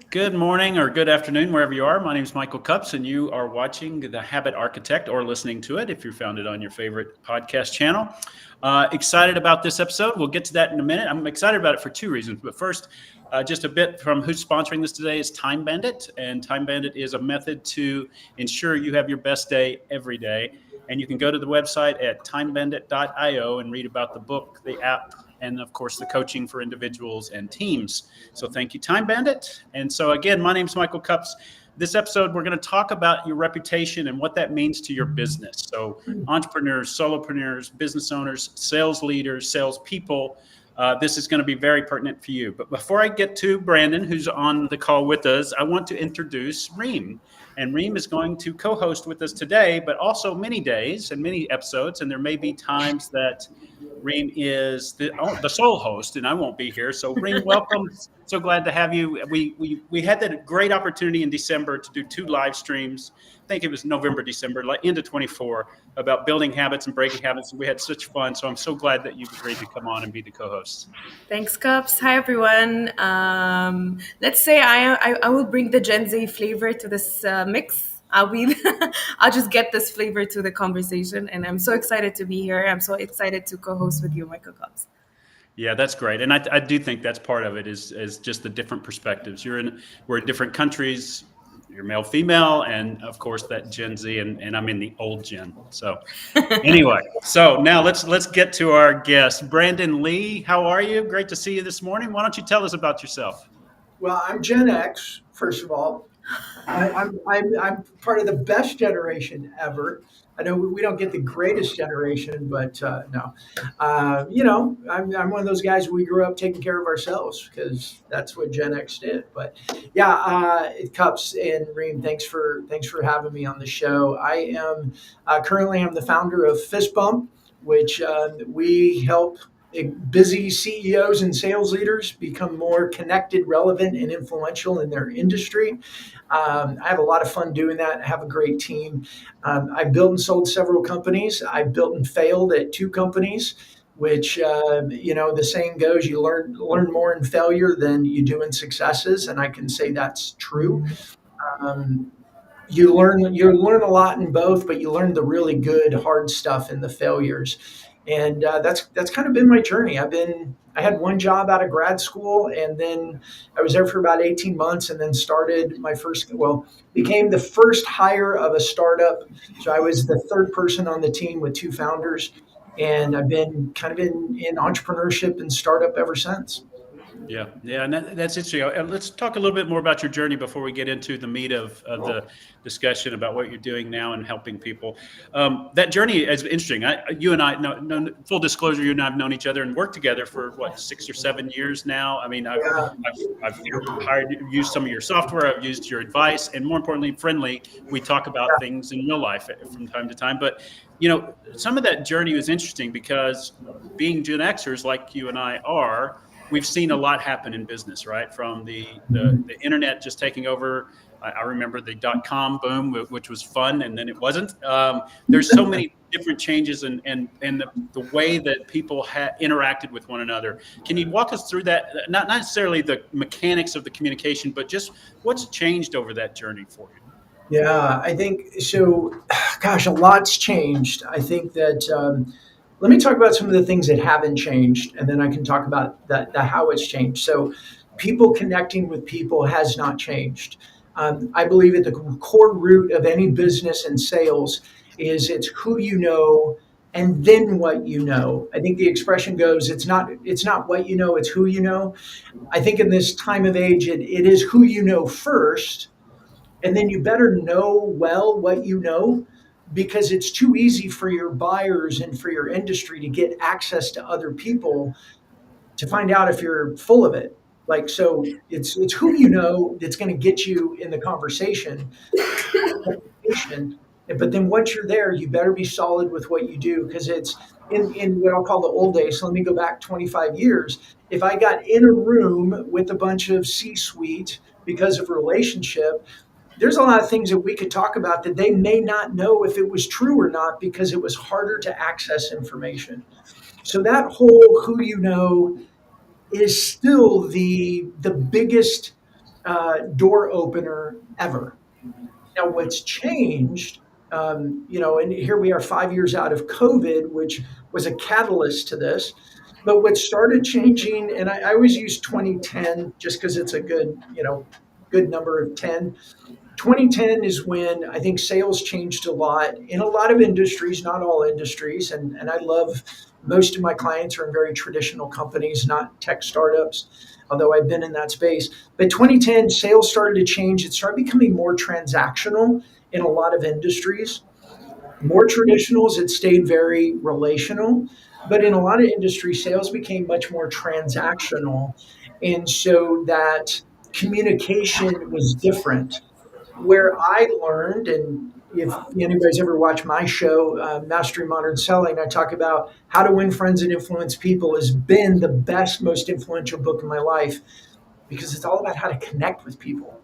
Good morning or good afternoon, wherever you are. My name is Michael Cups, and you are watching The Habit Architect or listening to it if you found it on your favorite podcast channel. Excited about this episode. We'll get to that in a minute. I'm excited about it for two reasons. But first, just a bit from who's sponsoring this today is Time Bandit. And Time Bandit is a method to ensure you have your best day every day. And you can go to the website at timebandit.io and read about the book, the app, and of course the coaching for individuals and teams. So thank you, Time Bandit. And so again, my name is Michael Cups. This episode, we're going to talk about your reputation and what that means to your business. So entrepreneurs, solopreneurs, business owners, sales leaders, salespeople, this is going to be very pertinent for you. But before I get to Brandon, who's on the call with us, I want to introduce Reem. And Reem is going to co-host with us today, but also many days and many episodes. And there may be times that Reem is the sole host, and I won't be here. So Reem, welcome. So glad to have you. We had that great opportunity in December to do 2 live streams. I think it was November, December, like into 24, about building habits and breaking habits. We had such fun. So I'm so glad that you've agreed to come on and be the co-host. Thanks, Cups. Hi, everyone. Let's say I will bring the Gen Z flavor to this mix. I'll just get this flavor to the conversation, and I'm so excited to be here. I'm so excited to co-host with you, Michael Cups. Yeah, that's great, and I do think that's part of it is just the different perspectives. We're in different countries. You're male, female, and of course that Gen Z, and I'm in the old gen. So anyway, so now let's get to our guest, Brandon Lee. How are you? Great to see you this morning. Why don't you tell us about yourself? Well, I'm Gen X, first of all. I'm part of the best generation ever. I know we don't get the greatest generation, but no. I'm one of those guys. We grew up taking care of ourselves because that's what Gen X did. But yeah, Cups and Reem, thanks for having me on the show. I am currently I'm the founder of FistBump, which we help busy CEOs and sales leaders become more connected, relevant, and influential in their industry. I have a lot of fun doing that. I have a great team. I've built and sold several companies. I've built and failed at 2 companies, which, the saying goes, you learn more in failure than you do in successes. And I can say that's true. You learn a lot in both, but you learn the really good, hard stuff in the failures. And that's kind of been my journey. I had one job out of grad school, and then I was there for about 18 months, and then became the first hire of a startup. So I was the 3rd person on the team with 2 founders, and I've been kind of in entrepreneurship and startup ever since. Yeah, and that's interesting. Let's talk a little bit more about your journey before we get into the meat of the discussion about what you're doing now and helping people. That journey is interesting. You and I, full disclosure, you and I have known each other and worked together for 6 or 7 years now. I mean, I've used some of your software, I've used your advice, and more importantly, friendly. We talk about things in real life from time to time, but some of that journey was interesting because being Gen Xers like you and I are, we've seen a lot happen in business, right? From the internet just taking over. I remember the .com boom, which was fun, and then it wasn't. There's so many different changes and the way that people interacted with one another. Can you walk us through that? Not necessarily the mechanics of the communication, but just what's changed over that journey for you? Yeah, I think so. Gosh, a lot's changed. I think that. Let me talk about some of the things that haven't changed, and then I can talk about that how it's changed. So people connecting with people has not changed. I believe at the core root of any business and sales is it's who you know and then what you know. I think the expression goes, it's not what you know, it's who you know. I think in this time of age, it is who you know first, and then you better know well what you know, because it's too easy for your buyers and for your industry to get access to other people to find out if you're full of it. So it's who you know that's going to get you in the conversation. But then once you're there, you better be solid with what you do, because it's in what I'll call the old days. So let me go back 25 years. If I got in a room with a bunch of C-suite because of relationship, there's a lot of things that we could talk about that they may not know if it was true or not, because it was harder to access information. So that whole who you know is still the biggest door opener ever. Now, what's changed, and here we are 5 years out of COVID, which was a catalyst to this. But what started changing, and I always use 2010 just because it's a good number of 10. 2010 is when I think sales changed a lot in a lot of industries, not all industries. And I love most of my clients are in very traditional companies, not tech startups, although I've been in that space. But 2010, sales started to change. It started becoming more transactional in a lot of industries. More traditionals, it stayed very relational. But in a lot of industries, sales became much more transactional. And so that communication was different. Where I learned, and if anybody's ever watched my show, Mastering Modern Selling, I talk about how to win friends and influence people has been the best, most influential book in my life because it's all about how to connect with people.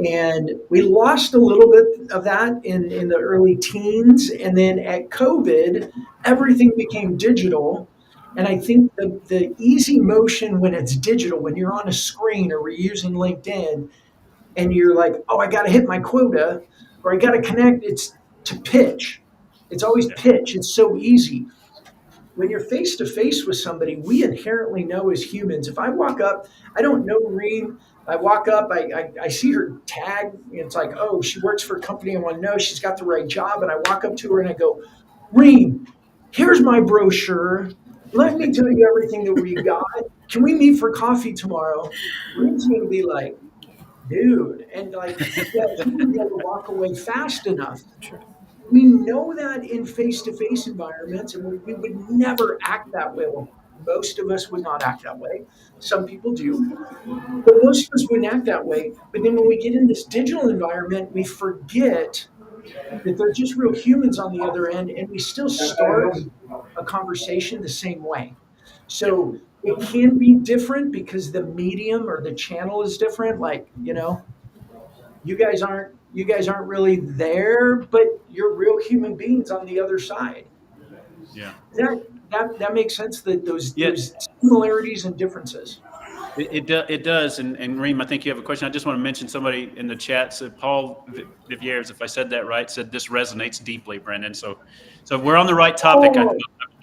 And we lost a little bit of that in the early teens. And then at COVID, everything became digital. And I think the easy motion when it's digital, when you're on a screen or we're using LinkedIn, and you're like, oh, I got to hit my quota or I got to connect. It's to pitch. It's always pitch. It's so easy. When you're face to face with somebody, we inherently know as humans. If I walk up, I don't know Reem. I walk up, I see her tag. It's like, oh, she works for a company I want to know. She's got the right job. And I walk up to her and I go, Reem, here's my brochure. Let me tell you everything that we got. Can we meet for coffee tomorrow? Reem's going to be like, dude, and like, yeah, he would be able to walk away fast enough. We know that in face-to-face environments, and we would never act that way. Well, most of us would not act that way. Some people do, but most of us wouldn't act that way. But then when we get in this digital environment, we forget that they're just real humans on the other end, and we still start a conversation the same way. So it can be different because the medium or the channel is different. Like, you guys aren't really there, but you're real human beings on the other side. Yeah. That makes sense, that those similarities and differences. It does. And Reem, I think you have a question. I just want to mention somebody in the chat said, Paul Viviers, if I said that right, said this resonates deeply, Brendan. So we're on the right topic, I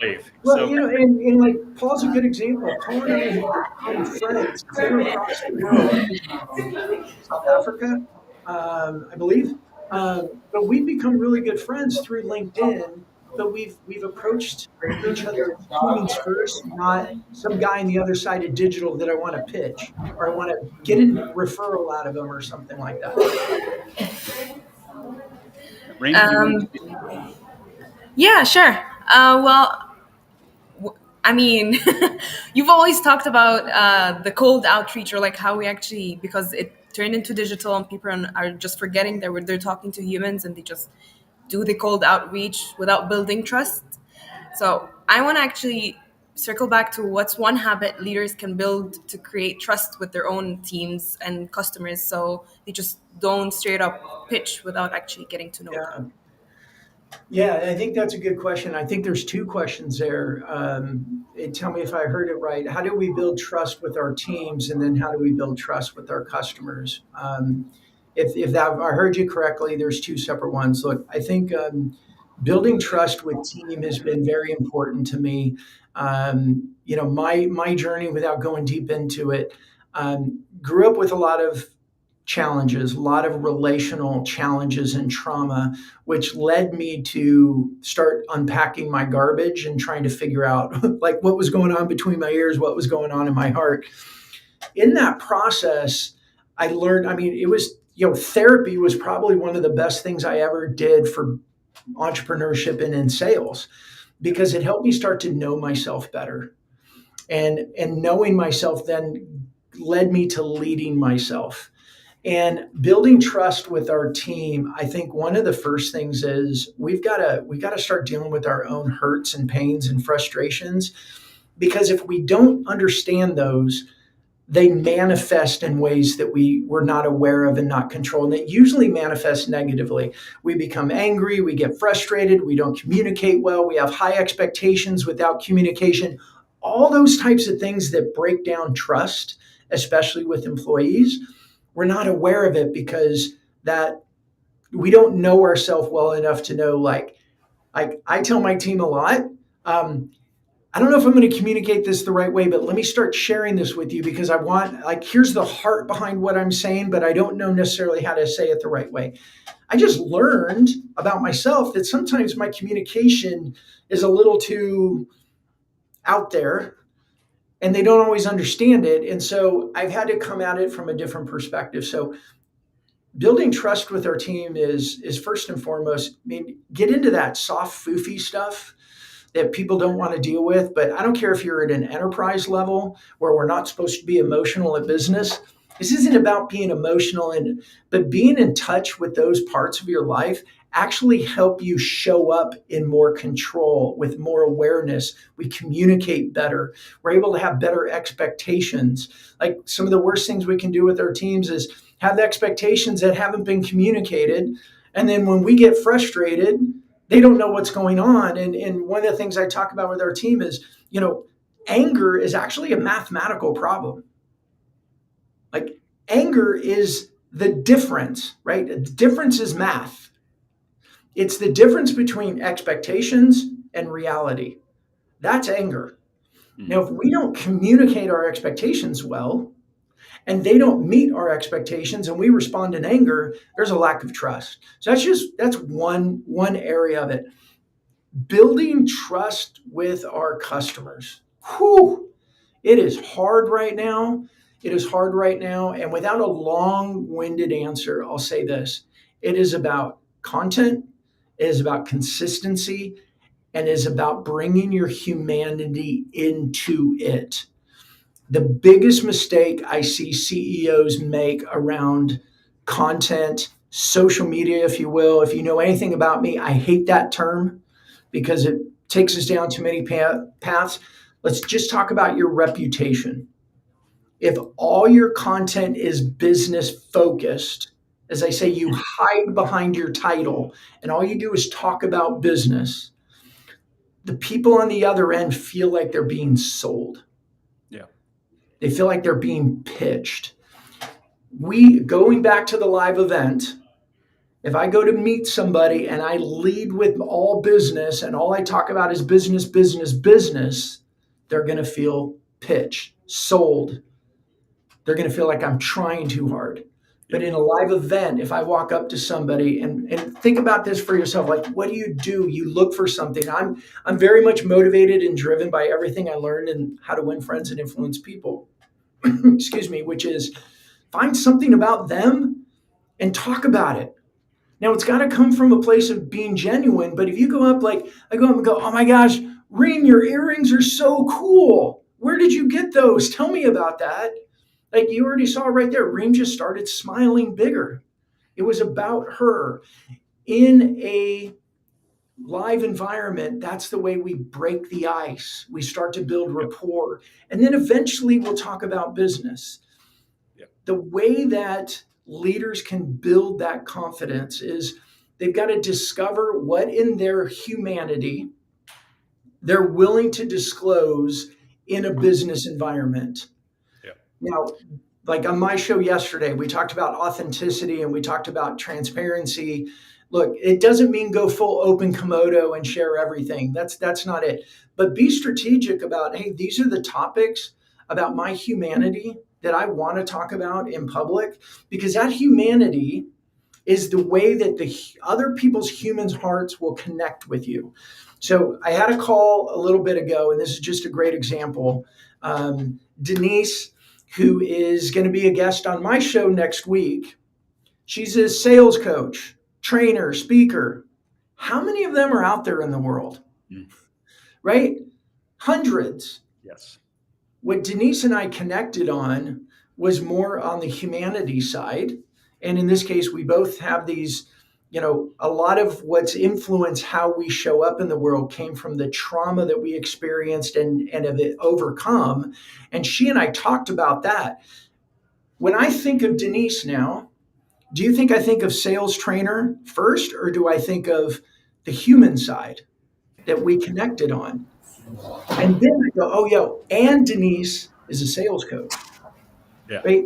believe. Well, and like Paul's a good example. Paul and I have become friends clear across the world. South Africa, I believe. But we've become really good friends through LinkedIn. But we've approached each other as humans first, not some guy on the other side of digital that I want to pitch or I want to get a referral out of him or something like that. Reem, yeah, sure. I mean, you've always talked about the cold outreach, or like how we actually, because it turned into digital and people are just forgetting that they're talking to humans and they just do the cold outreach without building trust. So I want to actually circle back to what's one habit leaders can build to create trust with their own teams and customers, so they just don't straight up pitch without actually getting to know them. Yeah, I think that's a good question. I think there's two questions there. Tell me if I heard it right. How do we build trust with our teams, and then how do we build trust with our customers? If that I heard you correctly, there's two separate ones. Look, I think building trust with team has been very important to me. My journey, without going deep into it, grew up with a lot of challenges, a lot of relational challenges and trauma, which led me to start unpacking my garbage and trying to figure out like what was going on between my ears, what was going on in my heart. In that process, I learned, it was, therapy was probably one of the best things I ever did for entrepreneurship and in sales, because it helped me start to know myself better. And knowing myself then led me to leading myself. And building trust with our team, I think one of the first things is we got to start dealing with our own hurts and pains and frustrations, because if we don't understand those, they manifest in ways that we were not aware of and not controlled. And it usually manifests negatively. We become angry, we get frustrated, we don't communicate well, we have high expectations without communication. all those types of things that break down trust, especially with employees, we're not aware of it because that we don't know ourselves well enough to know, like I tell my team a lot, I don't know if I'm going to communicate this the right way, but let me start sharing this with you because I want, like, here's the heart behind what I'm saying, but I don't know necessarily how to say it the right way. I just learned about myself that sometimes my communication is a little too out there and they don't always understand it. And so I've had to come at it from a different perspective. So building trust with our team is first and foremost, I mean, get into that soft, foofy stuff that people don't want to deal with. But I don't care if you're at an enterprise level where we're not supposed to be emotional at business. This isn't about being emotional, but being in touch with those parts of your life actually help you show up in more control, with more awareness. We communicate better. We're able to have better expectations. Like, some of the worst things we can do with our teams is have expectations that haven't been communicated. And then when we get frustrated, they don't know what's going on. And one of the things I talk about with our team is, anger is actually a mathematical problem. Like, anger is the difference, right? The difference is math. It's the difference between expectations and reality. That's anger. Now, if we don't communicate our expectations well, and they don't meet our expectations and we respond in anger, there's a lack of trust. So that's one area of it. Building trust with our customers. Whew, it is hard right now. It is hard right now. And without a long-winded answer, I'll say this. It is about content. It is about consistency. And it is about bringing your humanity into it. The biggest mistake I see CEOs make around content, social media, if you will, if you know anything about me, I hate that term because it takes us down too many paths. Let's just talk about your reputation. If all your content is business focused, as I say, you hide behind your title and all you do is talk about business, the people on the other end feel like they're being sold. They feel like they're being pitched. Going back to the live event, if I go to meet somebody and I lead with all business and all I talk about is business, business, business, they're going to feel pitched, sold. They're going to feel like I'm trying too hard. But in a live event, if I walk up to somebody and think about this for yourself, like, what do? You look for something. I'm very much motivated and driven by everything I learned in How to Win Friends and Influence People. Excuse me, which is find something about them and talk about it. Now, it's got to come from a place of being genuine. But if you go up, like I go up and go, oh my gosh, Reem, your earrings are so cool. Where did you get those? Tell me about that. Like, you already saw right there, Reem just started smiling bigger. It was about her. In a live environment, that's the way we break the ice. We start to build rapport. And then eventually we'll talk about business. The way that leaders can build that confidence is they've got to discover what in their humanity they're willing to disclose in a business environment. Now, like on my show yesterday, we talked about authenticity and we talked about transparency. Look, it doesn't mean go full open Komodo and share everything. That's not it. But be strategic about, hey, these are the topics about my humanity that I want to talk about in public, because that humanity is the way that the other people's humans' hearts will connect with you. So I had a call a little bit ago, and this is just a great example. Denise, who is going to be a guest on my show next week, she's a sales coach, trainer, speaker. How many of them are out there in the world? Right? Hundreds. Yes. What Denise and I connected on was more on the humanity side. And in this case, we both have these, a lot of what's influenced how we show up in the world came from the trauma that we experienced and have overcome. And she and I talked about that. When I think of Denise now, do you think I think of sales trainer first, or do I think of the human side that we connected on? And then I go, oh, and Denise is a sales coach, Yeah. right?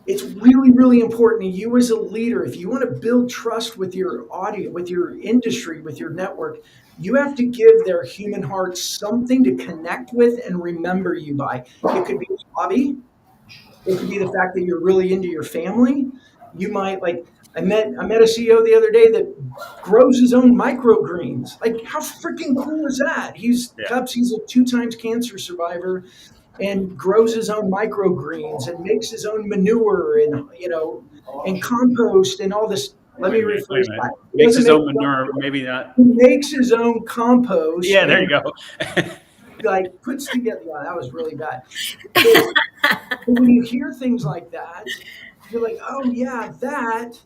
It's really, really important. You as a leader, if you want to build trust with your audience, with your industry, with your network, you have to give their human hearts something to connect with and remember you by. It could be a hobby. It could be the fact that you're really into your family. You might like. I met a CEO the other day that grows his own microgreens. Like, how freaking cool is that? Yeah. He's a 2 times cancer survivor and grows his own microgreens and makes his own manure and compost and all this. Let me Wait rephrase a minute. that. He Makes doesn't his make own manure, maybe not. he makes his own compost Yeah, there you and go. like puts together. Yeah, that was really bad. But when you hear things like that, you're like, oh yeah, that.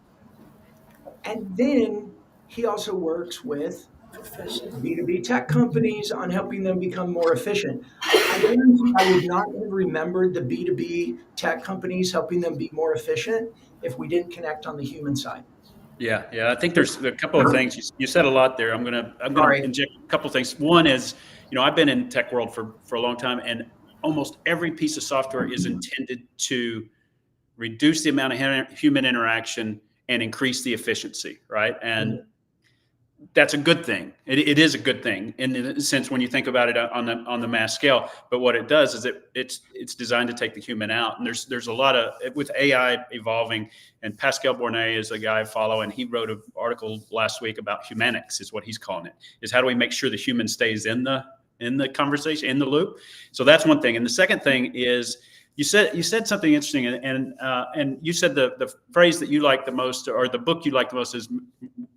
And then he also works with B2B tech companies on helping them become more efficient. I guarantee I would not have remembered the B2B tech companies helping them be more efficient if we didn't connect on the human side. Yeah. I think there's a couple of things you said a lot there. I'm gonna Sorry. inject a couple of things. One is, I've been in tech world for a long time, and almost every piece of software is intended to reduce the amount of human interaction and increase the efficiency, right? And that's a good thing. It is a good thing in the sense when you think about it on the mass scale. But what it does is it's designed to take the human out. And there's a lot of, with AI evolving, and Pascal Bornet is a guy I follow, and he wrote an article last week about humanics, is what he's calling it. Is how do we make sure the human stays in the conversation, in the loop? So that's one thing. And the second thing is, you said something interesting, and you said the phrase that you like the most, or the book you like the most, is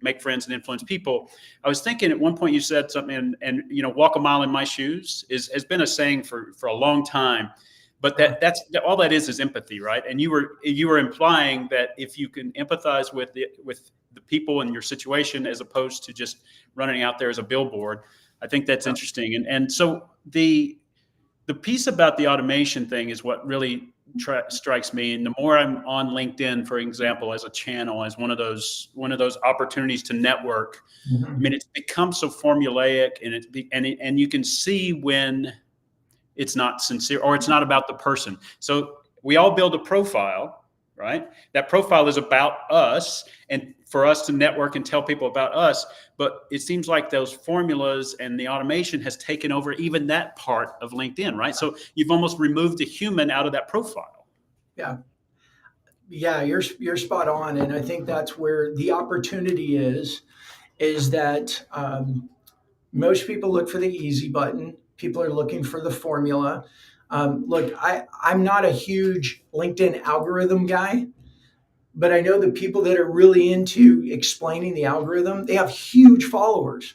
Make Friends and Influence People. I was thinking at one point you said something, and walk a mile in my shoes has been a saying for a long time, but that's all that is empathy, right? And you were implying that if you can empathize with the people in your situation as opposed to just running out there as a billboard, I think that's interesting. And so the piece about the automation thing is what really strikes me. And the more I'm on LinkedIn, for example, as a channel, as one of those opportunities to network, I mean, it's become so formulaic, and you can see when it's not sincere or it's not about the person. So we all build a profile, right? That profile is about us and for us to network and tell people about us. But it seems like those formulas and the automation has taken over even that part of LinkedIn, right? So you've almost removed the human out of that profile. Yeah. Yeah, you're spot on. And I think that's where the opportunity is that most people look for the easy button. People are looking for the formula. Look, I'm not a huge LinkedIn algorithm guy, but I know the people that are really into explaining the algorithm, they have huge followers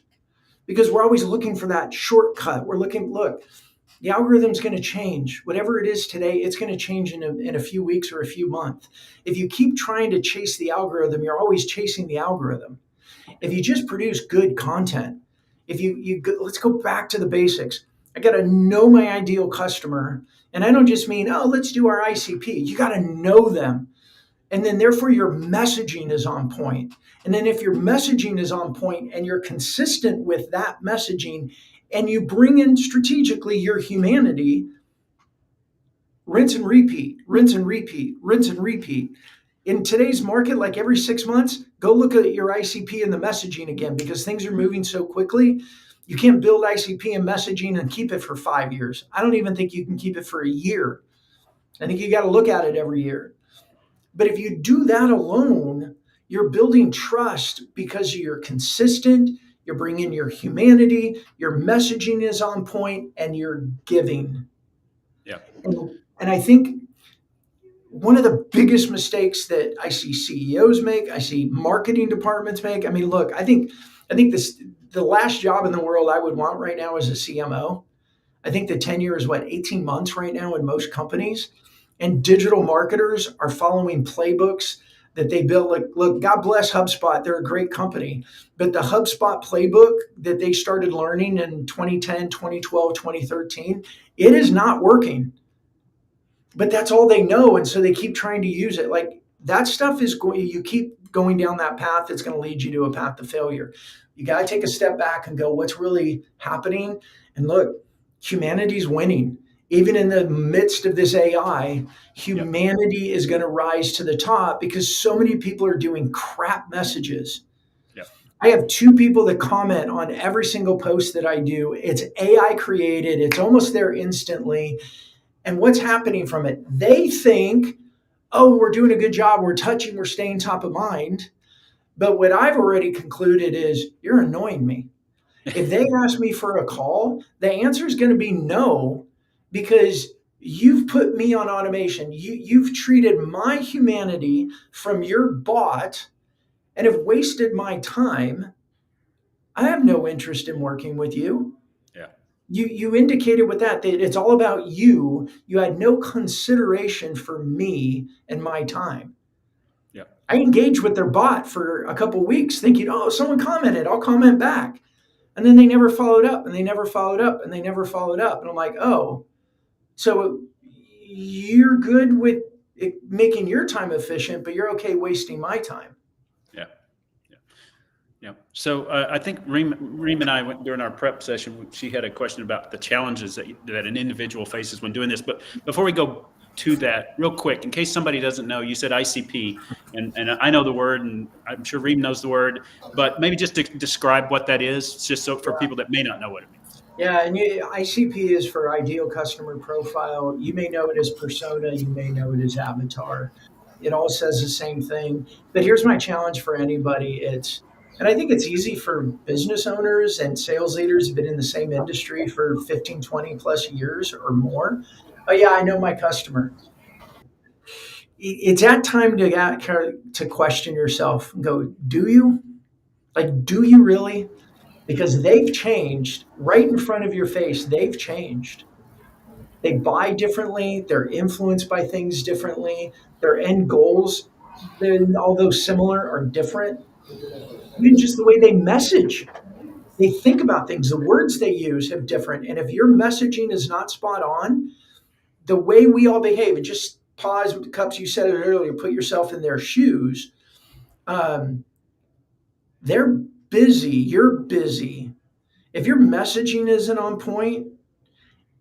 because we're always looking for that shortcut. Look, the algorithm's going to change. Whatever it is today, it's going to change in a few weeks or a few months. If you keep trying to chase the algorithm, you're always chasing the algorithm. If you just produce good content, let's go back to the basics. I got to know my ideal customer. And I don't just mean, oh, let's do our ICP. You got to know them. And then therefore your messaging is on point. And then if your messaging is on point and you're consistent with that messaging and you bring in strategically your humanity, rinse and repeat, rinse and repeat, rinse and repeat. In today's market, like every 6 months, go look at your ICP and the messaging again because things are moving so quickly. You can't build ICP and messaging and keep it for 5 years. I don't even think you can keep it for a year. I think you got to look at it every year. But if you do that alone, you're building trust because you're consistent, you're bringing your humanity, your messaging is on point, and you're giving. Yeah. And I think one of the biggest mistakes that I see CEOs make, I see marketing departments make. I mean, look, I think the last job in the world I would want right now is a CMO. I think the tenure is 18 months right now in most companies. And digital marketers are following playbooks that they built. Like, look, God bless HubSpot. They're a great company. But the HubSpot playbook that they started learning in 2010, 2012, 2013, it is not working. But that's all they know. And so they keep trying to use it. Like, that stuff is going, you keep going down that path, it's going to lead you to a path to failure. You got to take a step back and go, what's really happening? And look, humanity's winning. Even in the midst of this AI, humanity is going to rise to the top because so many people are doing crap messages. Yep. I have 2 people that comment on every single post that I do. It's AI created. It's almost there instantly. And what's happening from it? They think, oh, we're doing a good job. We're touching, we're staying top of mind. But what I've already concluded is you're annoying me. If they ask me for a call, the answer is going to be no, because you've put me on automation. You've treated my humanity from your bot and have wasted my time. I have no interest in working with you. Yeah. You indicated with that it's all about you. You had no consideration for me and my time. Yeah. I engaged with their bot for a couple of weeks thinking, oh, someone commented, I'll comment back. And then they never followed up, and they never followed up, and they never followed up. And I'm like, oh, so you're good with making your time efficient, but you're okay wasting my time. Yeah. Yeah. Yeah. So I think Reem and I went during our prep session. She had a question about the challenges that an individual faces when doing this. But before we go to that, real quick, in case somebody doesn't know, you said ICP, and I know the word, and I'm sure Reem knows the word, but maybe just to describe what that is, just so for people that may not know what it means. Yeah, and ICP is for ideal customer profile. You may know it as persona, you may know it as avatar. It all says the same thing. But here's my challenge for anybody. And I think it's easy for business owners and sales leaders who've been in the same industry for 15, 20 plus years or more. Oh yeah, I know my customer. It's that time to question yourself and go, do you? Like, do you really? Because they've changed right in front of your face. They've changed. They buy differently. They're influenced by things differently. Their end goals, although similar, are different. Even just the way they message, they think about things, the words they use have different. And if your messaging is not spot on, the way we all behave, and just pause with the Cups, you said it earlier, put yourself in their shoes. They're busy. You're busy. If your messaging isn't on point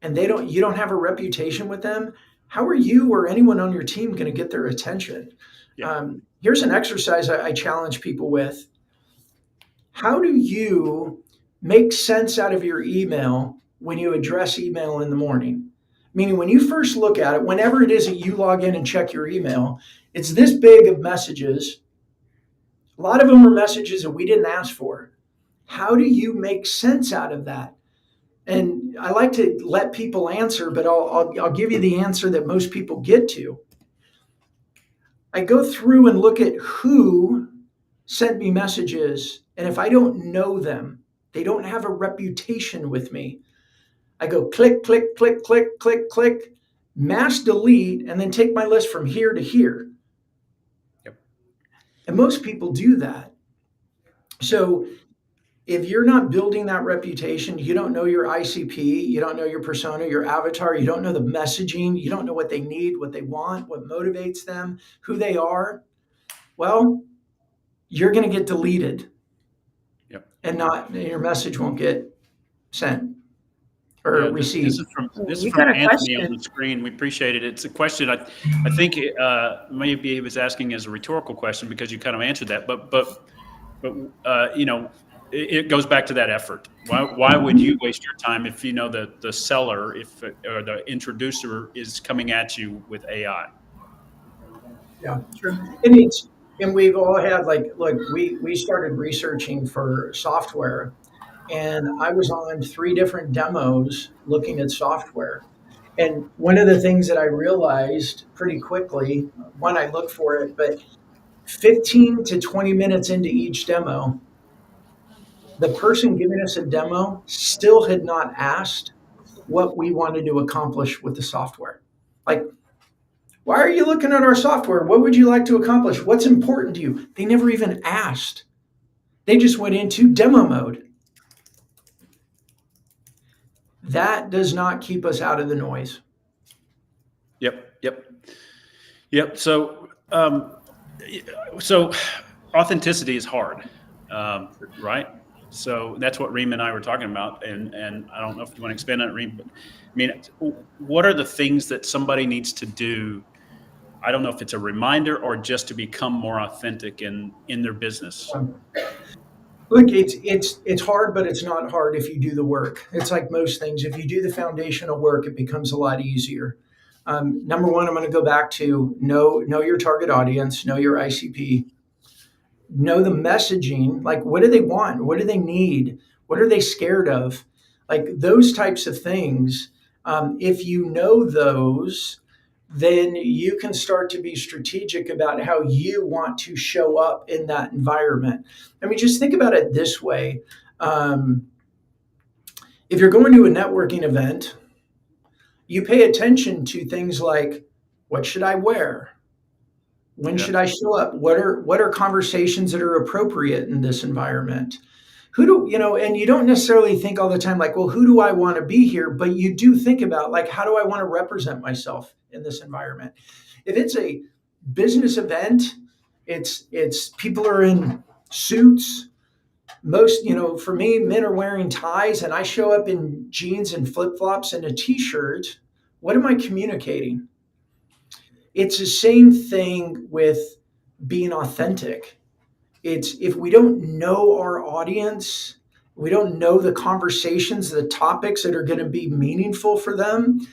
and you don't have a reputation with them, how are you or anyone on your team going to get their attention? Yeah. Here's an exercise I challenge people with. How do you make sense out of your email when you address email in the morning? Meaning when you first look at it, whenever it is that you log in and check your email, it's this big of messages. A lot of them are messages that we didn't ask for. How do you make sense out of that? And I like to let people answer, but I'll give you the answer that most people get to. I go through and look at who sent me messages, and if I don't know them, they don't have a reputation with me, I go click, click, click, click, click, click, mass delete, and then take my list from here to here. Yep. And most people do that. So if you're not building that reputation, you don't know your ICP, you don't know your persona, your avatar, you don't know the messaging, you don't know what they need, what they want, what motivates them, who they are, well, you're going to get deleted. Yep. And your message won't get sent or received. This is from Anthony on the screen. We appreciate it. It's a question I think maybe he was asking as a rhetorical question because you kind of answered that, but you know, it goes back to that effort. Why would you waste your time if you know the seller, or the introducer is coming at you with AI? Yeah, true. And we've all had look, we started researching for software, and I was on 3 different demos looking at software. And one of the things that I realized pretty quickly, one, I looked for it, but 15 to 20 minutes into each demo, the person giving us a demo still had not asked what we wanted to accomplish with the software. Like, why are you looking at our software? What would you like to accomplish? What's important to you? They never even asked. They just went into demo mode. That does not keep us out of the noise. Yep. So authenticity is hard, right? So that's what Reem and I were talking about. And I don't know if you want to expand on it, Reem, but I mean, what are the things that somebody needs to do? I don't know if it's a reminder or just to become more authentic in their business. Look, it's hard, but it's not hard if you do the work. It's like most things. If you do the foundational work, it becomes a lot easier. Number one, I'm going to go back to know your target audience, know your ICP, know the messaging. Like, what do they want? What do they need? What are they scared of? Like those types of things. If you know those, then you can start to be strategic about how you want to show up in that environment. I mean, just think about it this way. If you're going to a networking event, you pay attention to things like, what should I wear? When should I show up? What are conversations that are appropriate in this environment? And you don't necessarily think all the time like, well, who do I want to be here? But you do think about like, how do I want to represent myself in this environment? If it's a business event, it's people are in suits. Most, for me, men are wearing ties and I show up in jeans and flip-flops and a t-shirt. What am I communicating? It's the same thing with being authentic. It's if we don't know our audience, we don't know the conversations, the topics that are going to be meaningful for them,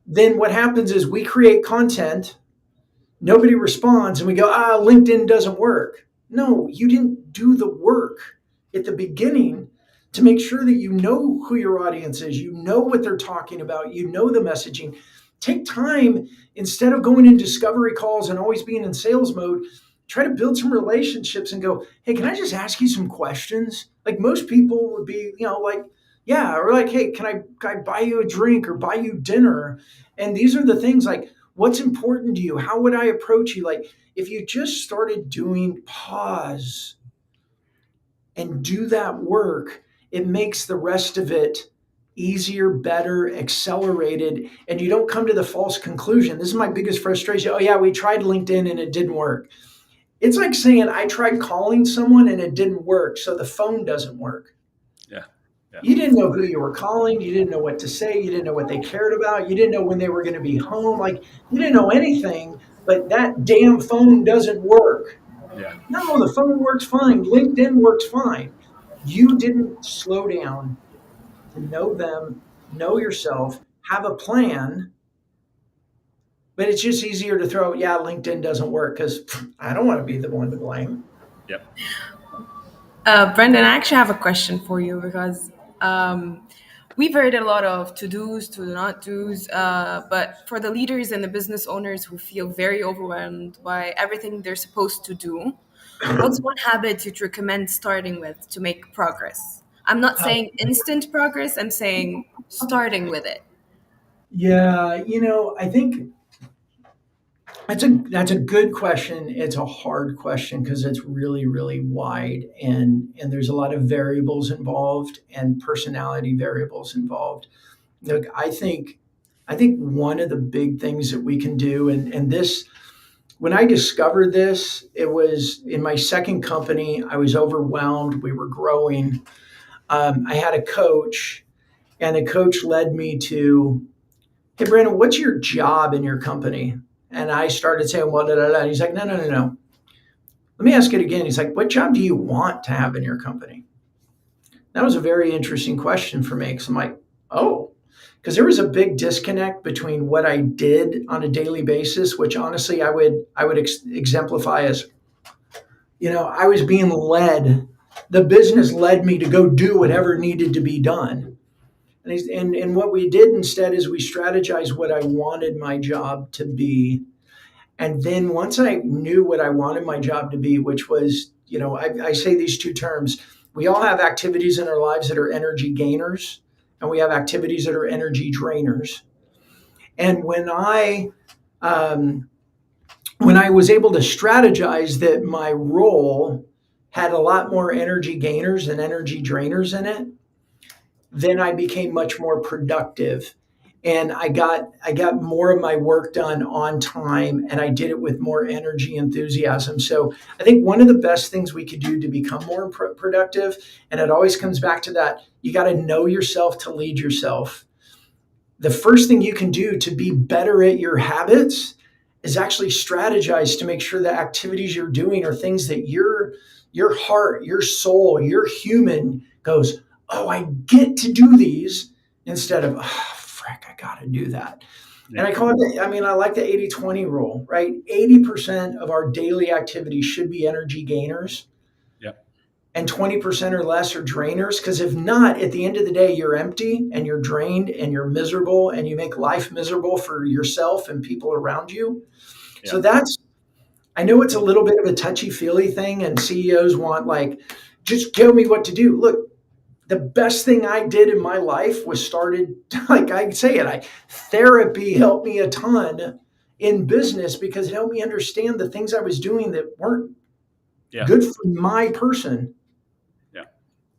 then what happens is we create content, nobody responds, and we go, LinkedIn doesn't work. No, you didn't do the work at the beginning to make sure that you know who your audience is, you know what they're talking about, you know the messaging. Take time, instead of going in discovery calls and always being in sales mode, try to build some relationships and go, hey, can I just ask you some questions? Like most people would be, like, yeah, or like, hey, can I buy you a drink or buy you dinner? And these are the things like, what's important to you? How would I approach you? Like if you just started doing pause and do that work, it makes the rest of it easier, better, accelerated, and you don't come to the false conclusion. This is my biggest frustration. Oh yeah, we tried LinkedIn and it didn't work. It's like saying I tried calling someone and it didn't work, so the phone doesn't work. Yeah. You didn't know who you were calling. You didn't know what to say. You didn't know what they cared about. You didn't know when they were going to be home. Like you didn't know anything, but that damn phone doesn't work. Yeah. No, the phone works fine. LinkedIn works fine. You didn't slow down to know them, know yourself, have a plan. But it's just easier to throw, LinkedIn doesn't work because I don't want to be the one to blame. Yep. Brendan, I actually have a question for you because we've heard a lot of to-dos, to-not-dos, but for the leaders and the business owners who feel very overwhelmed by everything they're supposed to do, what's one habit you'd recommend starting with to make progress? I'm not saying instant progress, I'm saying starting with it. Yeah, I think that's a good question. It's a hard question because it's really, really wide and there's a lot of variables involved and personality variables involved. Look, I think one of the big things that we can do, and this, when I discovered this, it was in my second company. I was overwhelmed. We were growing. I had a coach, and the coach led me to, hey, Brandon, what's your job in your company? And I started saying, well, da, da, da. He's like, no. Let me ask it again. He's like, what job do you want to have in your company? That was a very interesting question for me because I'm like, because there was a big disconnect between what I did on a daily basis, which honestly I would exemplify as, I was being led. The business led me to go do whatever needed to be done. And what we did instead is we strategized what I wanted my job to be. And then once I knew what I wanted my job to be, which was, I say these two terms, we all have activities in our lives that are energy gainers, and we have activities that are energy drainers. And when I was able to strategize that my role had a lot more energy gainers than energy drainers in it, then I became much more productive. and I got more of my work done on time, and I did it with more energy, enthusiasm. So I think one of the best things we could do to become more productive, and it always comes back to that, you got to know yourself to lead yourself. The first thing you can do to be better at your habits is actually strategize to make sure the activities you're doing are things that your heart, your soul, your human goes, oh, I get to do these, instead of, oh, frick, I got to do that. And I call it, I like the 80-20 rule, right? 80% of our daily activities should be energy gainers, and 20% or less are drainers. Because if not, at the end of the day, you're empty and you're drained and you're miserable, and you make life miserable for yourself and people around you. Yeah. So I know it's a little bit of a touchy-feely thing, and CEOs want, like, just tell me what to do. Look, the best thing I did in my life was started, like I say it, therapy helped me a ton in business, because it helped me understand the things I was doing that weren't good for my person.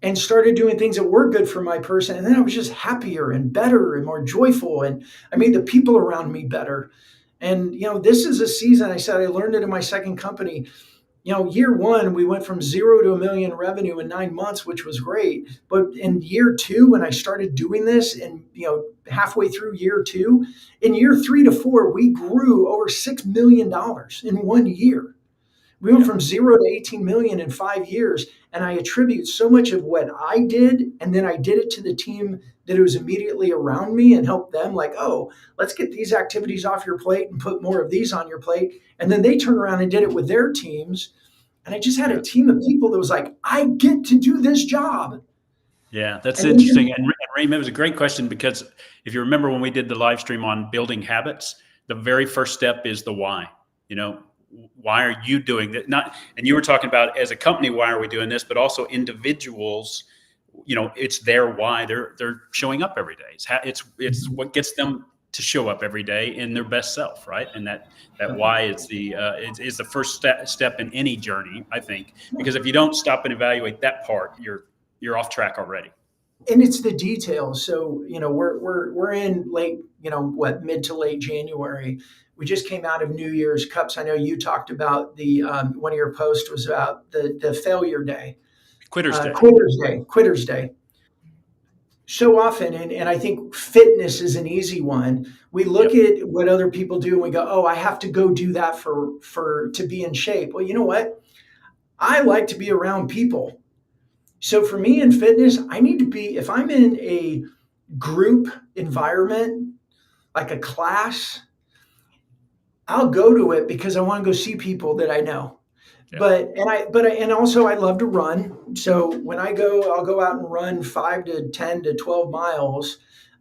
And started doing things that were good for my person. And then I was just happier and better and more joyful. And I made the people around me better. And, this is a season, I said, I learned it in my second company. Year one, we went from 0 to $1 million revenue in 9 months, which was great. But in year two, when I started doing this, and, halfway through year two, in year 3 to 4, we grew over $6 million in 1 year. We went from 0 to 18 million in 5 years. And I attribute so much of what I did, and then I did it to the team that was immediately around me, and helped them, like, oh, let's get these activities off your plate and put more of these on your plate. And then they turned around and did it with their teams. And I just had a team of people that was like, I get to do this job. Yeah, that's interesting. And Reem, it was a great question, because if you remember when we did the live stream on building habits, the very first step is the why. Why are you doing that? And you were talking about, as a company, why are we doing this? But also individuals, it's their why. They're showing up every day. It's what gets them to show up every day in their best self, right? And that why is the first step in any journey, I think. Because if you don't stop and evaluate that part, you're off track already. And it's the details. So, we're in late, mid to late January. We just came out of New Year's Cups. I know you talked about the one of your posts was about the failure day. Quitter's Day. So often, and I think fitness is an easy one. We look at what other people do and we go, oh, I have to go do that to be in shape. Well, you know what? I like to be around people. So for me in fitness, I need to be, if I'm in a group environment, like a class, I'll go to it because I want to go see people that I know. Yeah. And also I love to run. So when I'll go out and run 5 to 10 to 12 miles.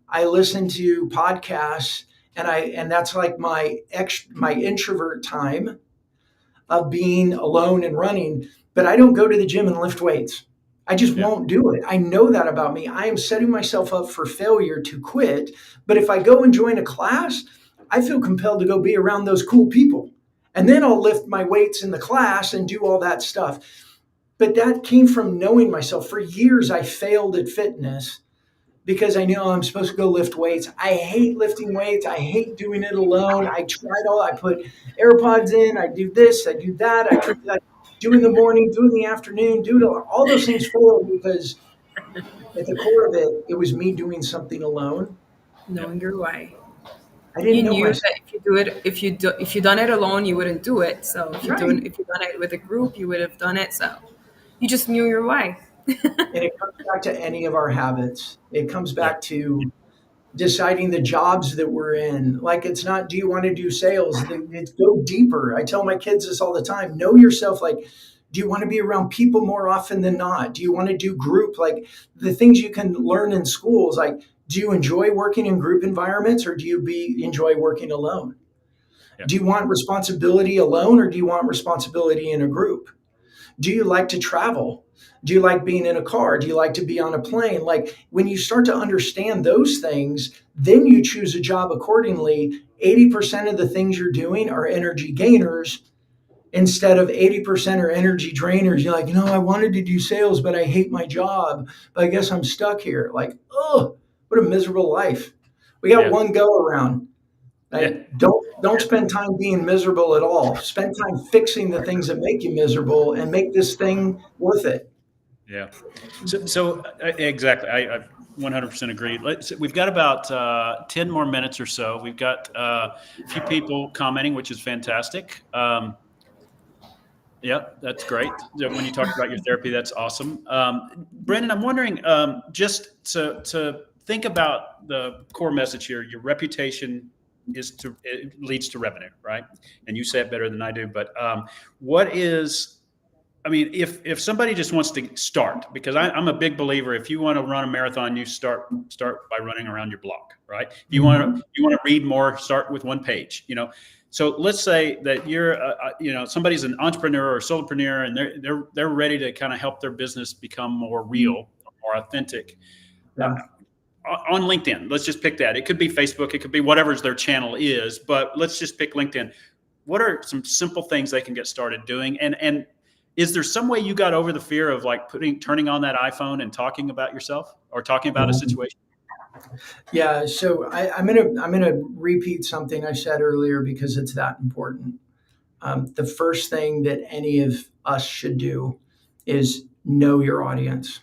I listen to podcasts, and that's like my introvert time of being alone and running. But I don't go to the gym and lift weights. I just won't do it. I know that about me. I am setting myself up for failure to quit. But if I go and join a class, I feel compelled to go be around those cool people. And then I'll lift my weights in the class and do all that stuff. But that came from knowing myself. For years, I failed at fitness because I knew I'm supposed to go lift weights. I hate lifting weights. I hate doing it alone. I put AirPods in. I do this. I do that. I do in the morning, do in the afternoon, all those things failed because at the core of it, it was me doing something alone. Knowing your why. I didn't know that if you do it, if you done it alone, you wouldn't do it. So if you done it with a group, you would have done it. So you just knew your why. And it comes back to any of our habits. It comes back to deciding the jobs that we're in. Like, it's not, do you want to do sales? It's go deeper. I tell my kids this all the time. Know yourself. Like, do you want to be around people more often than not? Do you want to do group? Like the things you can learn in schools, like, do you enjoy working in group environments, or do you enjoy working alone? Yeah. Do you want responsibility alone, or do you want responsibility in a group? Do you like to travel? Do you like being in a car? Do you like to be on a plane? Like, when you start to understand those things, then you choose a job accordingly. 80% of the things you're doing are energy gainers instead of 80% are energy drainers. You're like, I wanted to do sales, but I hate my job. But I guess I'm stuck here. Like, oh, what a miserable life. We got Yeah. one go around. Right? Yeah. Don't spend time being miserable at all. Spend time fixing the things that make you miserable and make this thing worth it. Yeah. So exactly. I 100% agree. We've got about 10 more minutes or so. We've got a few people commenting, which is fantastic. Yeah, that's great. When you talk about your therapy, that's awesome. Brendan, I'm wondering, just to think about the core message here, your reputation it leads to revenue, right? And you say it better than I do, but what is, I mean, if somebody just wants to start, because I'm a big believer, if you want to run a marathon, you start by running around your block, right? If you want to read more, start with one page, So let's say that you're, somebody's an entrepreneur or a solopreneur, and they're ready to kind of help their business become more real, more authentic. Yeah. On LinkedIn, let's just pick that. It could be Facebook, it could be whatever's their channel is, but let's just pick LinkedIn. What are some simple things they can get started doing? And is there some way you got over the fear of like turning on that iPhone and talking about yourself or talking about a situation? Yeah. So I'm gonna repeat something I said earlier because it's that important. The first thing that any of us should do is know your audience.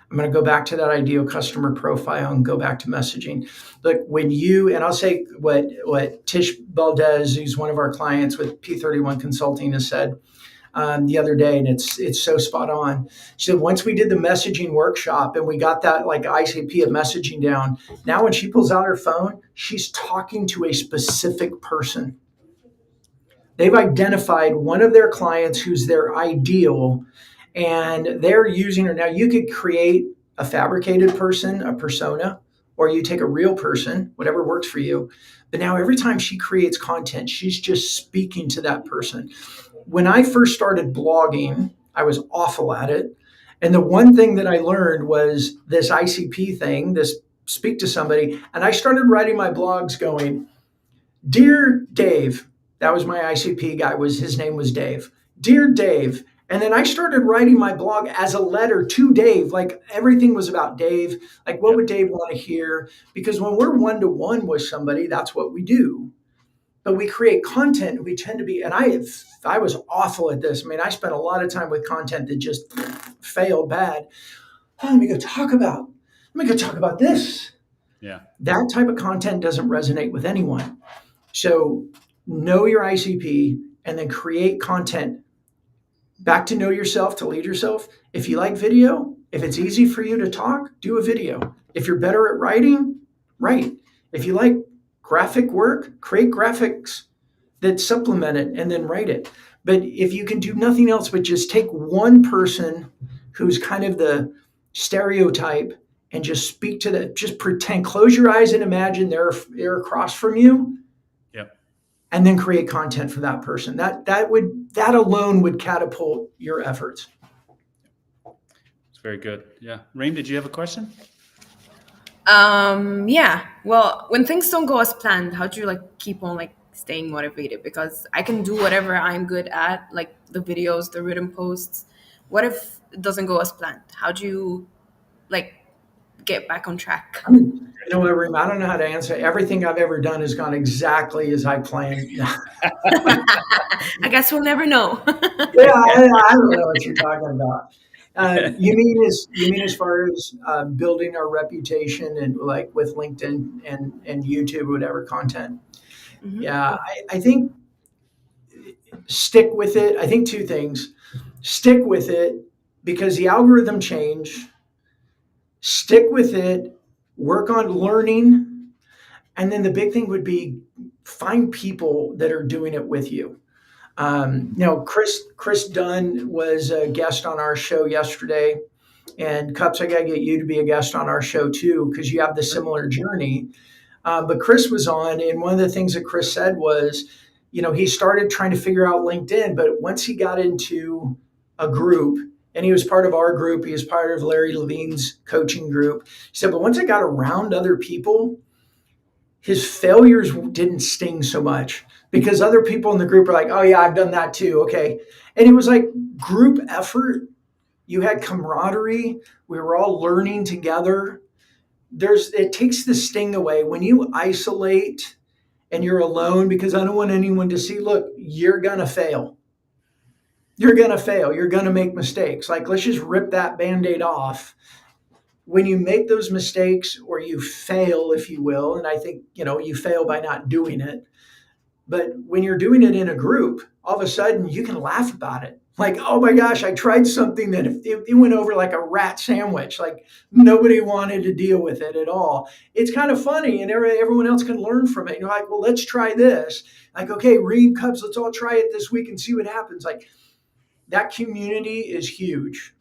I'm going to go back to that ideal customer profile and go back to messaging. Look, and I'll say what Tish Valdez, who's one of our clients with P31 Consulting, has said the other day, and it's so spot on. She said, once we did the messaging workshop and we got that like ICP of messaging down, now when she pulls out her phone, she's talking to a specific person. They've identified one of their clients who's their ideal, and they're using her. Now, you could create a fabricated person, a persona, or you take a real person, whatever works for you. But now every time she creates content, she's just speaking to that person. When I first started blogging, I was awful at it. And the one thing that I learned was this ICP thing, this speak to somebody. And I started writing my blogs going, Dear Dave, that was my ICP guy, his name was Dave. Dear Dave. And then I started writing my blog as a letter to Dave. Like everything was about Dave. Like what would Dave want to hear? Because when we're one-to-one with somebody, that's what we do. But we create content. We tend to be, and I was awful at this. I mean, I spent a lot of time with content that just failed bad. Oh, let me go talk about this. Yeah. That type of content doesn't resonate with anyone. So know your ICP and then create content. Back to know yourself, to lead yourself. If you like video, if it's easy for you to talk, do a video. If you're better at writing, write. If you like graphic work, create graphics that supplement it and then write it. But if you can do nothing else but just take one person who's kind of the stereotype and just speak to that, just pretend, close your eyes and imagine they're across from you. And then create content for that person. That alone would catapult your efforts. It's very good. Yeah. Reem, did you have a question? Yeah. Well, when things don't go as planned, how do you keep on staying motivated? Because I can do whatever I'm good at, like the videos, the written posts. What if it doesn't go as planned? How do you get back on track? You know what, Reem? I don't know how to answer. Everything I've ever done has gone exactly as I planned. I guess we'll never know. Yeah, I don't know what you're talking about. You mean as far as building our reputation and with LinkedIn and YouTube, whatever content? Mm-hmm. Yeah, I think stick with it. I think two things. Stick with it because the algorithm change. Stick with it. Work on learning. And then the big thing would be find people that are doing it with you. Chris Dunn was a guest on our show yesterday. And Cups, I got to get you to be a guest on our show too, because you have the similar journey. But Chris was on, and one of the things that Chris said was, he started trying to figure out LinkedIn, but once he got into a group, and he was part of our group, he was part of Larry Levine's coaching group. He said, but once I got around other people, his failures didn't sting so much because other people in the group are like, oh yeah, I've done that too. Okay. And it was like group effort. You had camaraderie. We were all learning together. it takes the sting away when you isolate and you're alone, because I don't want anyone to see, look, you're going to fail. You're going to fail. You're going to make mistakes. Like, let's just rip that Band-Aid off. When you make those mistakes, or you fail, if you will, and I think, you fail by not doing it. But when you're doing it in a group, all of a sudden you can laugh about it. Like, oh my gosh, I tried something that it went over like a rat sandwich. Like, nobody wanted to deal with it at all. It's kind of funny, and everyone else can learn from it. You're like, well, let's try this. Like, okay, Ream Cubs, let's all try it this week and see what happens. Like, that community is huge.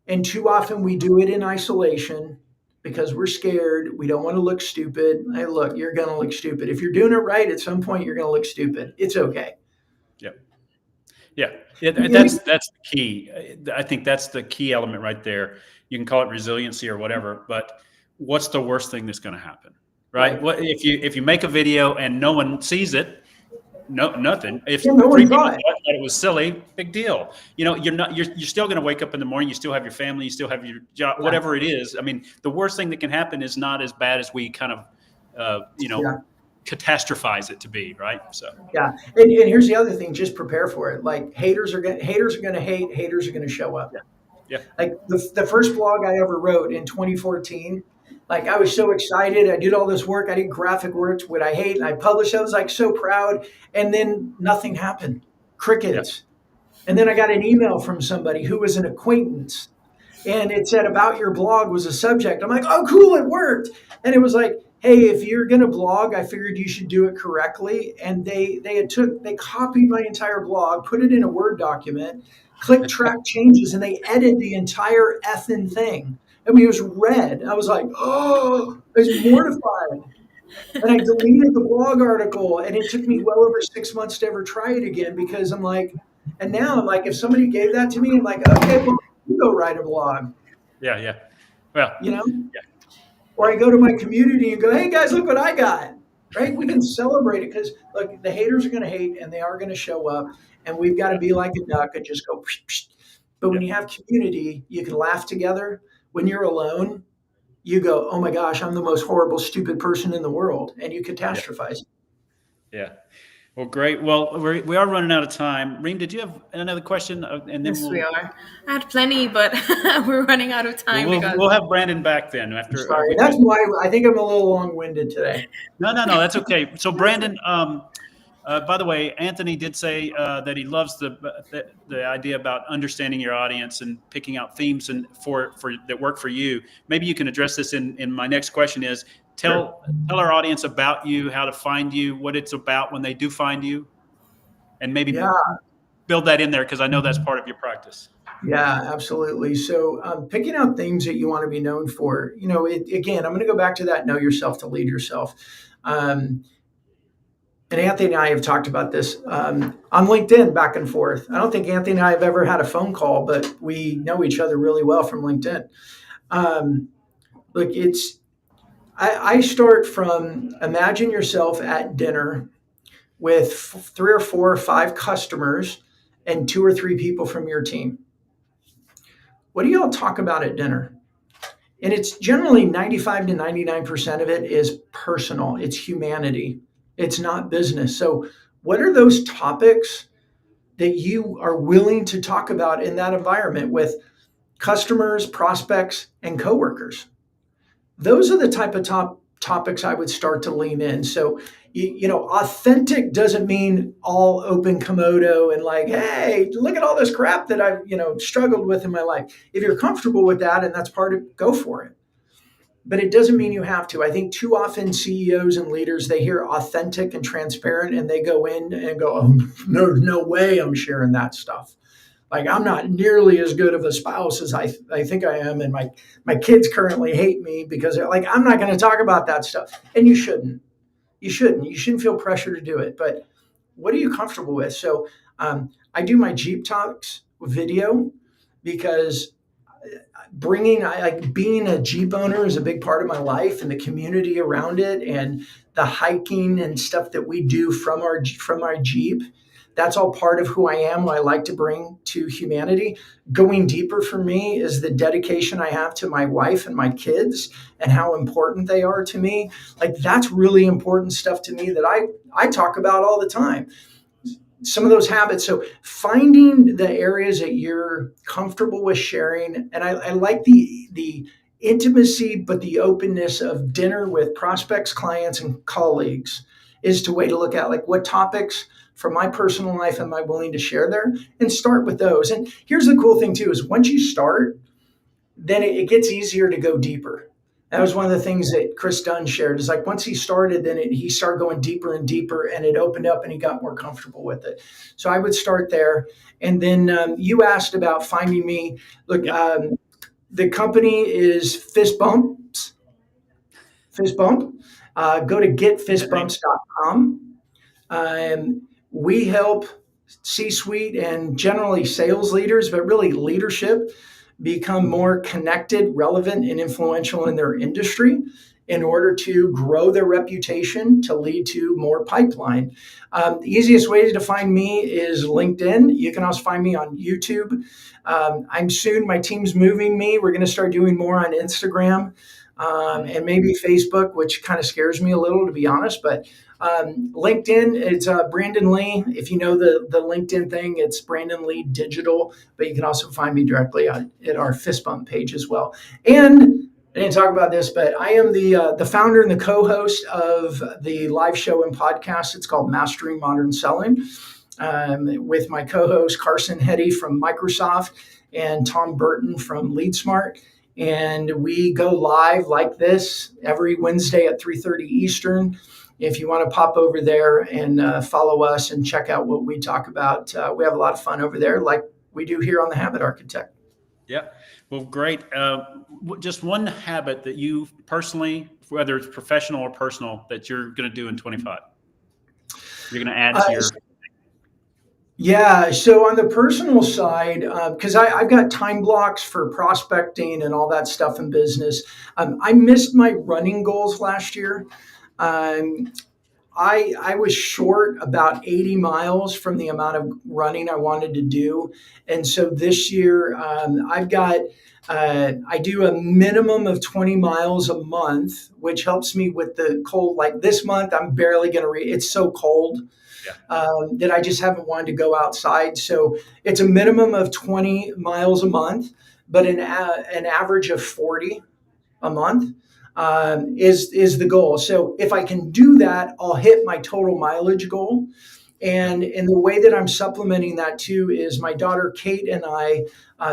And too often we do it in isolation because we're scared. We don't want to look stupid. Hey, look, you're going to look stupid. If you're doing it right, at some point you're going to look stupid. It's okay. Yep. Yeah. That's the key. I think that's the key element right there. You can call it resiliency or whatever, but what's the worst thing that's going to happen? Right? What if you make a video and no one sees it? No, nothing. If no three one people thought thought that it was silly, big deal. You're still going to wake up in the morning. You still have your family. You still have your job, whatever it is. I mean, the worst thing that can happen is not as bad as we kind of, catastrophize it to be, right? So and here's the other thing: just prepare for it. Like, haters are going to hate. Haters are going to show up. Yeah. Like the first blog I ever wrote in 2014. Like, I was so excited. I did all this work. I did graphic work, what I hate. And I published. I was like so proud. And then nothing happened. Crickets. And then I got an email from somebody who was an acquaintance. And it said, about your blog was a subject. I'm like, oh, cool, it worked. And it was like, hey, if you're going to blog, I figured you should do it correctly. And they copied my entire blog, put it in a Word document, click track changes, and they edited the entire effing thing. I mean, it was red. I was like, oh, I was mortified. And I deleted the blog article, and it took me well over 6 months to ever try it again, because I'm like, and now I'm like, if somebody gave that to me, I'm like, okay, well, you go write a blog. Yeah. Well, Or I go to my community and go, hey guys, look what I got. Right? We can celebrate it, because look, the haters are going to hate, and they are going to show up, and we've got to be like a duck and just go. Psh, psh. But when you have community, you can laugh together. When you're alone, you go, oh my gosh, I'm the most horrible, stupid person in the world. And you catastrophize. Yeah. Well, great. Well, we are running out of time. Reem, did you have another question? And then Yes, we are. I had plenty, but we're running out of time. We'll have Brandon back then. After. Sorry, that's why I think I'm a little long-winded today. No, that's okay. So, Brandon, by the way, Anthony did say that he loves the idea about understanding your audience and picking out themes and for that work for you. Maybe you can address this in my next question is tell our audience about you, how to find you, what it's about when they do find you, and maybe build that in there, because I know that's part of your practice. Yeah, absolutely. So picking out things that you want to be known for, again, I'm going to go back to that, know yourself to lead yourself. And Anthony and I have talked about this on LinkedIn back and forth. I don't think Anthony and I have ever had a phone call, but we know each other really well from LinkedIn. Look, I start from, imagine yourself at dinner with 3 or 4 or 5 customers and 2 or 3 people from your team. What do y'all talk about at dinner? And it's generally 95 to 99% of it is personal. It's humanity. It's not business. So what are those topics that you are willing to talk about in that environment with customers, prospects, and coworkers? Those are the type of topics I would start to lean in. So, authentic doesn't mean all open Komodo and like, hey, look at all this crap that I've, struggled with in my life. If you're comfortable with that and that's part of, go for it. But it doesn't mean you have to. I think too often CEOs and leaders, they hear authentic and transparent and they go in and go, oh, no way I'm sharing that stuff. Like, I'm not nearly as good of a spouse as I think I am. And my kids currently hate me because they're like, I'm not going to talk about that stuff. And you shouldn't. You shouldn't feel pressure to do it. But what are you comfortable with? So I do my Jeep Talks video because being a Jeep owner is a big part of my life, and the community around it and the hiking and stuff that we do from our Jeep. That's all part of who I am, what I like to bring to humanity. Going deeper for me is the dedication I have to my wife and my kids and how important they are to me. Like, that's really important stuff to me that I talk about all the time. Some of those habits. So finding the areas that you're comfortable with sharing. And I like the intimacy, but the openness of dinner with prospects, clients, and colleagues is the way to look at, like, what topics from my personal life am I willing to share there, and start with those. And here's the cool thing too, is once you start, then it gets easier to go deeper. That was one of the things that Chris Dunn shared, is like, once he started, then he started going deeper and deeper, and it opened up and he got more comfortable with it. So I would start there. And then you asked about finding me. Look, the company is FistBump. Go to getfistbumps.com. We help C-suite and generally sales leaders, but really leadership, become more connected, relevant, and influential in their industry in order to grow their reputation to lead to more pipeline. The easiest way to find me is LinkedIn. You can also find me on YouTube. My team's moving me. We're going to start doing more on Instagram and maybe Facebook, which kind of scares me a little, to be honest. But LinkedIn, it's Brandon Lee. If you know the LinkedIn thing, it's Brandon Lee Digital. But you can also find me directly at our FistBump page as well. And I didn't talk about this, but I am the founder and the co-host of the live show and podcast. It's called Mastering Modern Selling, with my co-host Carson Hetty from Microsoft and Tom Burton from LeadSmart. And we go live like this every Wednesday at 3:30 Eastern. If you want to pop over there and follow us and check out what we talk about, we have a lot of fun over there, like we do here on The Habit Architect. Yeah. Well, great. Just one habit that you personally, whether it's professional or personal, that you're going to do in 25. You're going to add to your. Yeah. So on the personal side, because I've got time blocks for prospecting and all that stuff in business. I missed my running goals last year. I was short about 80 miles from the amount of running I wanted to do. And so this year, I do a minimum of 20 miles a month, which helps me with the cold. Like this month, I'm barely going to it's so cold that I just haven't wanted to go outside. So it's a minimum of 20 miles a month, but an average of 40 a month. Is the goal. So if I can do that, I'll hit my total mileage goal. And the way that I'm supplementing that too is my daughter Kate and I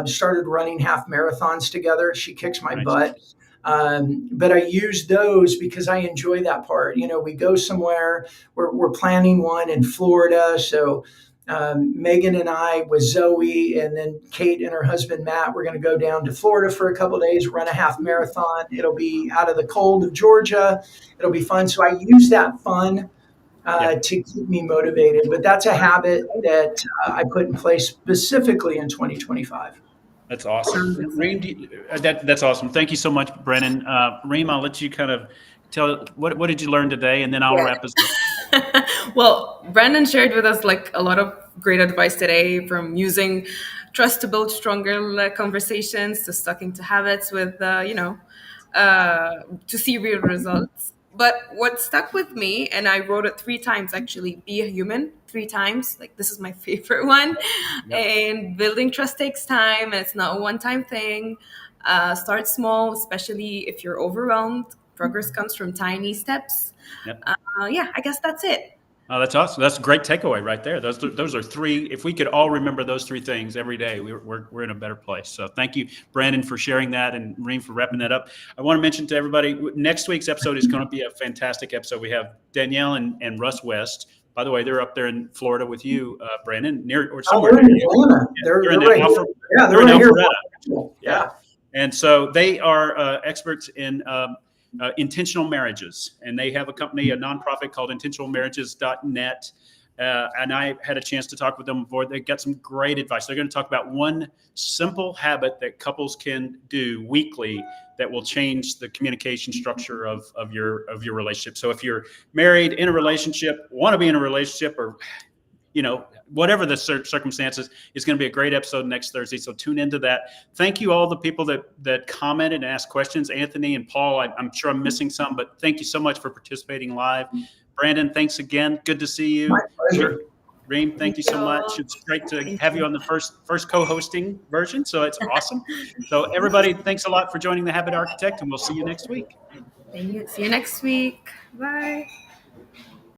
started running half marathons together. She kicks my butt. But I use those because I enjoy that part. You know, we go somewhere, we're planning one in Florida. So Megan and I with Zoe, and then Kate and her husband, Matt, we're going to go down to Florida for a couple of days, run a half marathon. It'll be out of the cold of Georgia. It'll be fun. So I use that fun to keep me motivated. But that's a habit that I put in place specifically in 2025. That's awesome. Reem, that's awesome. Thank you so much, Brennan. Reem, I'll let you kind of tell what did you learn today, and then I'll wrap us up. Well, Brandon shared with us like a lot of great advice today, from using trust to build stronger conversations to sticking to habits with, to see real results. But what stuck with me, and I wrote it 3 times actually, be a human 3 times. Like, this is my favorite one. Yep. And building trust takes time, and it's not a one-time thing. Start small, especially if you're overwhelmed. Progress comes from tiny steps. Yep. I guess that's it. Oh, that's awesome. That's a great takeaway right there. Those are 3. If we could all remember those 3 things every day, we're in a better place. So thank you, Brandon, for sharing that, and Reem for wrapping that up. I want to mention to everybody, next week's episode is going to be a fantastic episode. We have Danielle and Russ West. By the way, they're up there in Florida with you, Brandon, near or somewhere. They're in Atlanta. They're right here. Yeah, they're right here. Yeah. And so they are experts in intentional marriages, and they have a company, a nonprofit called intentionalmarriages.net. And I had a chance to talk with them before. They got some great advice. They're going to talk about one simple habit that couples can do weekly that will change the communication structure of your relationship. So if you're married, in a relationship, want to be in a relationship, or whatever the circumstances, it's going to be a great episode next Thursday. So tune into that. Thank you all the people that commented and asked questions. Anthony and Paul, I'm sure I'm missing some, but thank you so much for participating live. Brandon, thanks again. Good to see you. My pleasure. Reem, thank you so much. It's great to have you on the first co-hosting version. So it's awesome. So everybody, thanks a lot for joining the Habit Architect, and we'll see you next week. Thank you. See you next week. Bye.